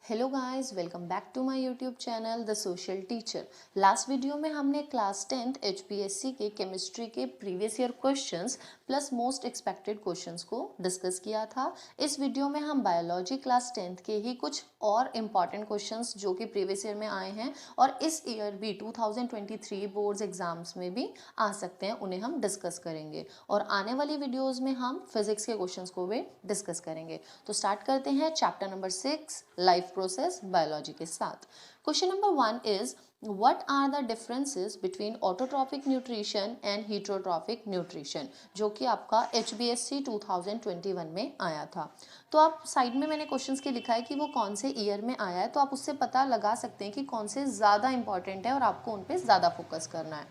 Hello guys, welcome back to my YouTube channel the social teacher. Last video में हमने class 10th HPSC के chemistry के previous year questions plus most expected questions को discuss किया था। इस video में हम बायोलॉजी क्लास 10th के ही कुछ और इम्पॉर्टेंट क्वेश्चंस जो कि प्रीवियस ईयर में आए हैं और इस ईयर भी 2023 बोर्ड्स एग्जाम्स में भी आ सकते हैं, उन्हें हम डिस्कस करेंगे। और आने वाली वीडियोज़ में हम फिजिक्स के क्वेश्चंस को भी डिस्कस करेंगे। तो स्टार्ट करते हैं chapter number 6 life process biology के साथ। Question number 1 is what are the differences between autotrophic nutrition and heterotrophic nutrition, जो कि आपका HBSC 2021 में आया था। तो आप साइड में मैंने क्वेश्चंस के लिखा है कि वो कौन से ईयर में आया है, तो आप उससे पता लगा सकते हैं कि कौन से ज़्यादा इंपॉर्टेंट है और आपको उन पर ज़्यादा फोकस करना है।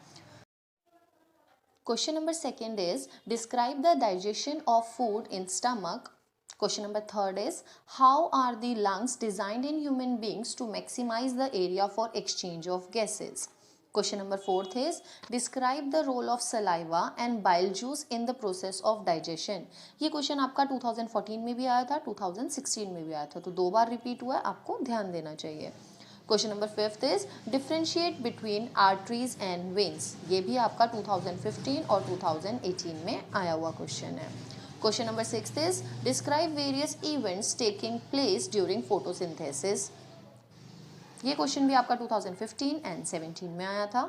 Question number 2 is describe the digestion of food in stomach. Question number 3 is how are the lungs designed in human beings to maximize the area for exchange of gases. Question number 4 is describe the role of saliva and bile juice in the process of digestion. ये question आपका 2014 में भी आया था, 2016 में भी आया था, तो दो बार रिपीट हुआ है, आपको ध्यान देना चाहिए। Question number 5 is differentiate between arteries and veins. ये भी आपका 2015 और 2018 में आया हुआ क्वेश्चन है। Question number 6 is describe various events taking place during photosynthesis. ये क्वेश्चन भी आपका 2015 एंड 17 में आया था।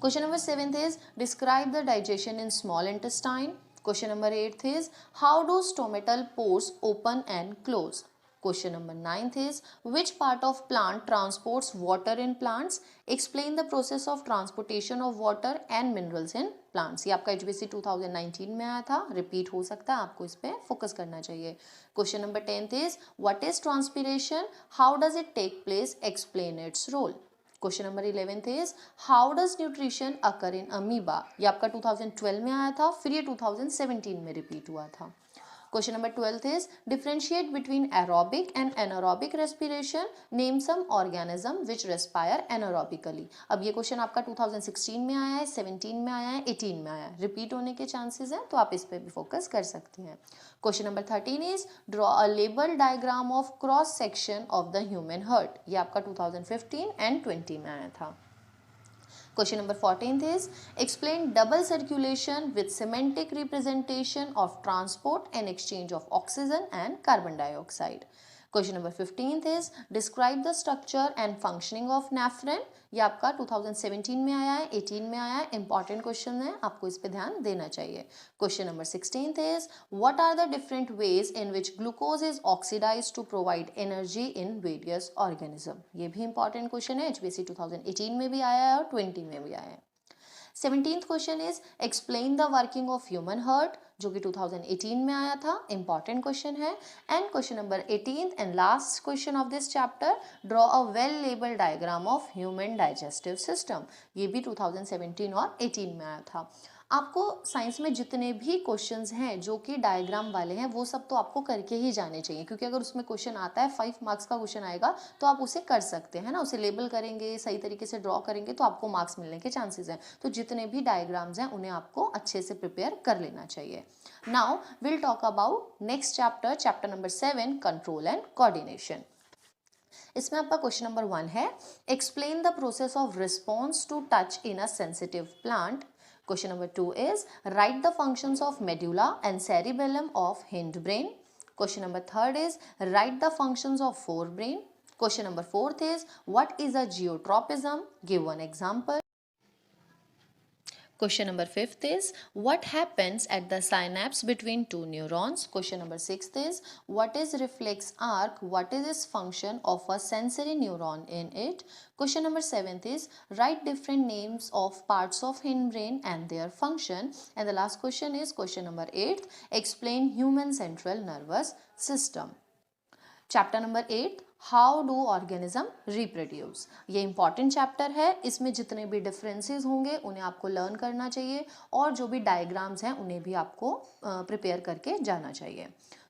Question number 7 is describe the digestion in small intestine. Question number 8 is how do stomatal pores open and close. Question number 9 is which part of plant transports water in plants? Explain the process of transportation of water and minerals in plants. ये आपका HBSC 2019 में आया था, repeat हो सकता है, आपको इस पे फोकस करना चाहिए। Question number 10 is what is transpiration? How does it take place? Explain its role. Question number 11 is how does nutrition occur in amoeba? ये आपका 2012 में आया था, फिर ये 2017 में रिपीट हुआ था। Question number 12 is differentiate between aerobic and anaerobic respiration. Name some organism which respire anaerobically. अब ये क्वेश्चन आपका 2016 में आया है, 17 में आया है, 18 में आया है, रिपीट होने के चांसेस हैं, तो आप इस पे भी फोकस कर सकते हैं। Question number 13 is draw a label diagram of cross section of the human heart. ये आपका 2015 एंड 20 में आया था। Question number 14 is explain double circulation with semantic representation of transport and exchange of oxygen and carbon dioxide. Question number 15 is describe the structure and functioning of nephron. ये आपका 2017 में आया है, 18 में आया है, इंपॉर्टेंट क्वेश्चन है, आपको इस पे ध्यान देना चाहिए। Question number 16 is what are the different ways in which glucose is oxidized to provide energy in various organism. ये भी इंपॉर्टेंट क्वेश्चन है, HBSC 2018 में भी आया है और 20 में भी आया है। 17th question is explain the working of human heart, जो कि 2018 में आया था, इंपॉर्टेंट क्वेश्चन है। And question number 18th and last question of this chapter draw a well label diagram of human digestive system. ये भी 2017 और 18 में आया था। आपको साइंस में जितने भी क्वेश्चंस हैं जो कि डायग्राम वाले हैं, वो सब तो आपको करके ही जाने चाहिए, क्योंकि अगर उसमें क्वेश्चन आता है 5 मार्क्स का क्वेश्चन आएगा तो आप उसे कर सकते हैं ना, उसे लेबल करेंगे, सही तरीके से ड्रॉ करेंगे तो आपको मार्क्स मिलने के चांसेस हैं। तो जितने भी डायग्राम्स हैं उन्हें आपको अच्छे से प्रिपेयर कर लेना चाहिए। Now will talk about next chapter, chapter number 7 control and coordination. इसमें आपका क्वेश्चन नंबर 1 है explain the process of response to touch in a sensitive plant. Question number 2 is write the functions of medulla and cerebellum of hindbrain. Question number 3 is write the functions of forebrain. Question number 4 is what is a geotropism? Give one example. Question number 5 is what happens at the synapse between two neurons? Question number 6 is what is reflex arc? What is its function of a sensory neuron in it? Question number 7 is write different names of parts of hindbrain and their function. And the last question is question number 8, explain human central nervous system. Chapter number 8 how do organism reproduce. ये important chapter है, इसमें जितने भी differences होंगे उन्हें आपको learn करना चाहिए और जो भी डायग्राम्स हैं उन्हें भी आपको प्रिपेयर करके जाना चाहिए।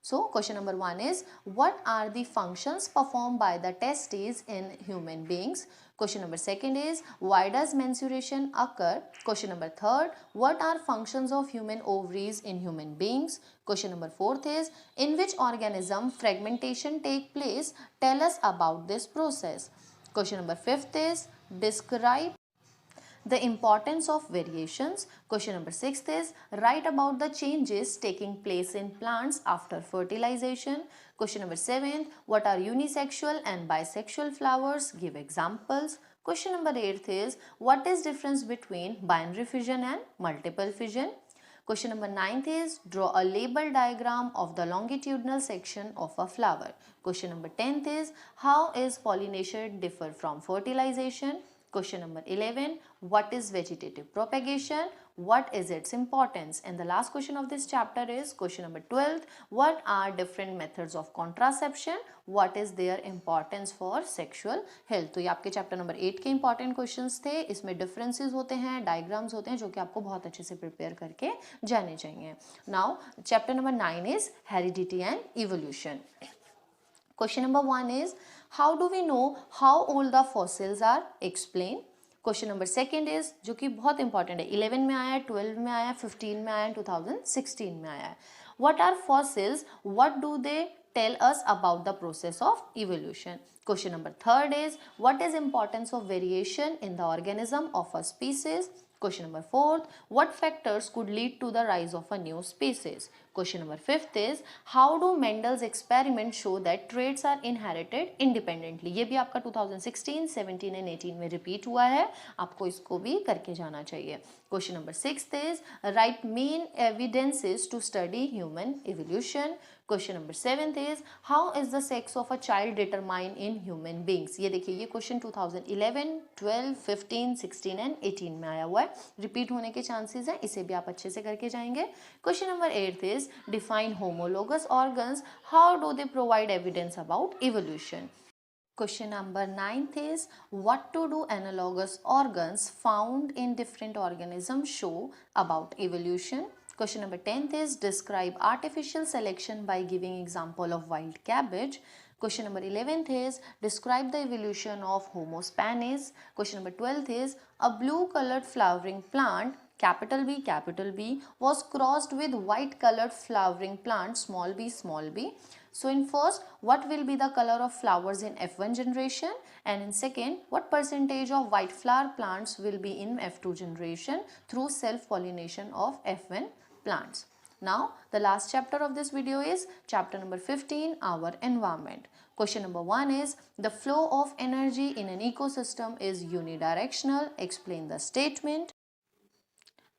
So question number 1 is, what are the functions performed by the testes in human beings? Question number 2 is, why does menstruation occur? Question number 3, what are functions of human ovaries in human beings? Question number 4 is, in which organism fragmentation take place? Tell us about this process. Question number 5 is, describe the importance of variations. Question number 6 is, write about the changes taking place in plants after fertilization. Question number 7, what are unisexual and bisexual flowers? Give examples. Question number 8 is, what is difference between binary fission and multiple fission? Question number 9 is, draw a label diagram of the longitudinal section of a flower. Question number 10 is, how is pollination differ from fertilization? Question number 11, what is vegetative propagation? What is its importance? And the last question of this chapter is question number 12, what are different methods of contraception? What is their importance for sexual health? तो ये आपके chapter number 8 के important questions थे. इसमें differences होते हैं, diagrams होते हैं जो कि आपको बहुत अच्छे से प्रिपेयर करके जाने चाहिए. Now chapter number 9 is heredity and evolution. Question number 1 is, how do we know how old the fossils are? Explain. Question number 2 is, जो कि बहुत इंपॉर्टेंट है, 11 में आया, 12 में आया, 15 में आया, 2016 में आया है. What are fossils? What do they tell us about the process of evolution? Question number 3 is, what is importance of variation in the organism of a species? Question number 4, what factors could lead to the rise of a new species? Question number 5 is, how do Mendel's experiments show that traits are inherited independently? ये भी आपका 2016, 17 and 18 में repeat हुआ है, आपको इसको भी करके जाना चाहिए. Question number 6 is, write main evidences to study human evolution. Question number 7 is, how is the sex of a child determined in human beings? ये देखिए, ये क्वेश्चन 2011, 12, 15, 16 and 18 में आया हुआ है, रिपीट होने के चांसेस हैं, इसे भी आप अच्छे से करके जाएंगे. Question number 8 is, define homologous organs. How do they provide evidence about evolution? Question number 9 is, what to do analogous organs found in different organisms show about evolution? Question number 10 is, describe artificial selection by giving example of wild cabbage. Question number 11 is, describe the evolution of Homo spanies. Question number 12 is, a blue colored flowering plant, capital B, was crossed with white colored flowering plant, small b. So in first, what will be the color of flowers in F1 generation, and in second, what percentage of white flower plants will be in F2 generation through self-pollination of F1 plants. Now the last chapter of this video is chapter number 15, our environment. Question number 1 is, the flow of energy in an ecosystem is unidirectional. Explain the statement.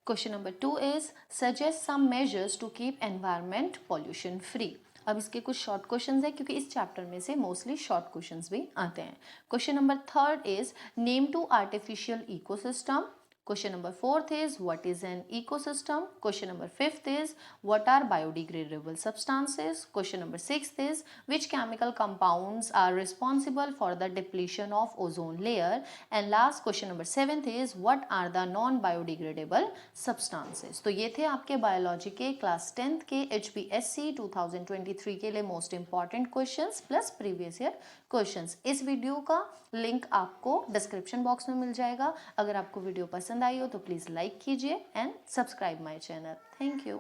Question number 2 is, suggest some measures to keep environment pollution free. अब इसके कुछ short questions हैं क्योंकि इस chapter में से mostly short questions भी आते हैं. Question number 3 is, name two artificial ecosystem. Question number 4 is, what is an ecosystem? Question number 5 is, what are biodegradable substances? Question number 6 is, which chemical compounds are responsible for the depletion of ozone layer? And last question number 7 is, what are the non-biodegradable substances? तो ये थे आपके biology के class 10th के HPSC 2023 के लिए most important questions plus previous year questions. इस video का लिंक आपको डिस्क्रिप्शन बॉक्स में मिल जाएगा. अगर आपको वीडियो पसंद आई हो तो प्लीज़ लाइक कीजिए and subscribe my channel. Thank you.